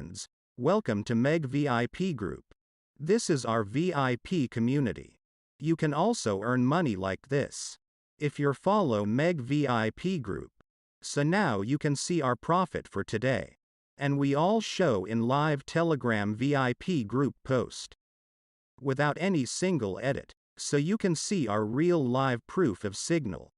friends, welcome to Meg VIP Group. This is our VIP community. You can also earn money like this if you follow Meg VIP Group. So now you can see our profit for today. And we all show in live Telegram VIP group post without any single edit. So you can see our real live proof of signal.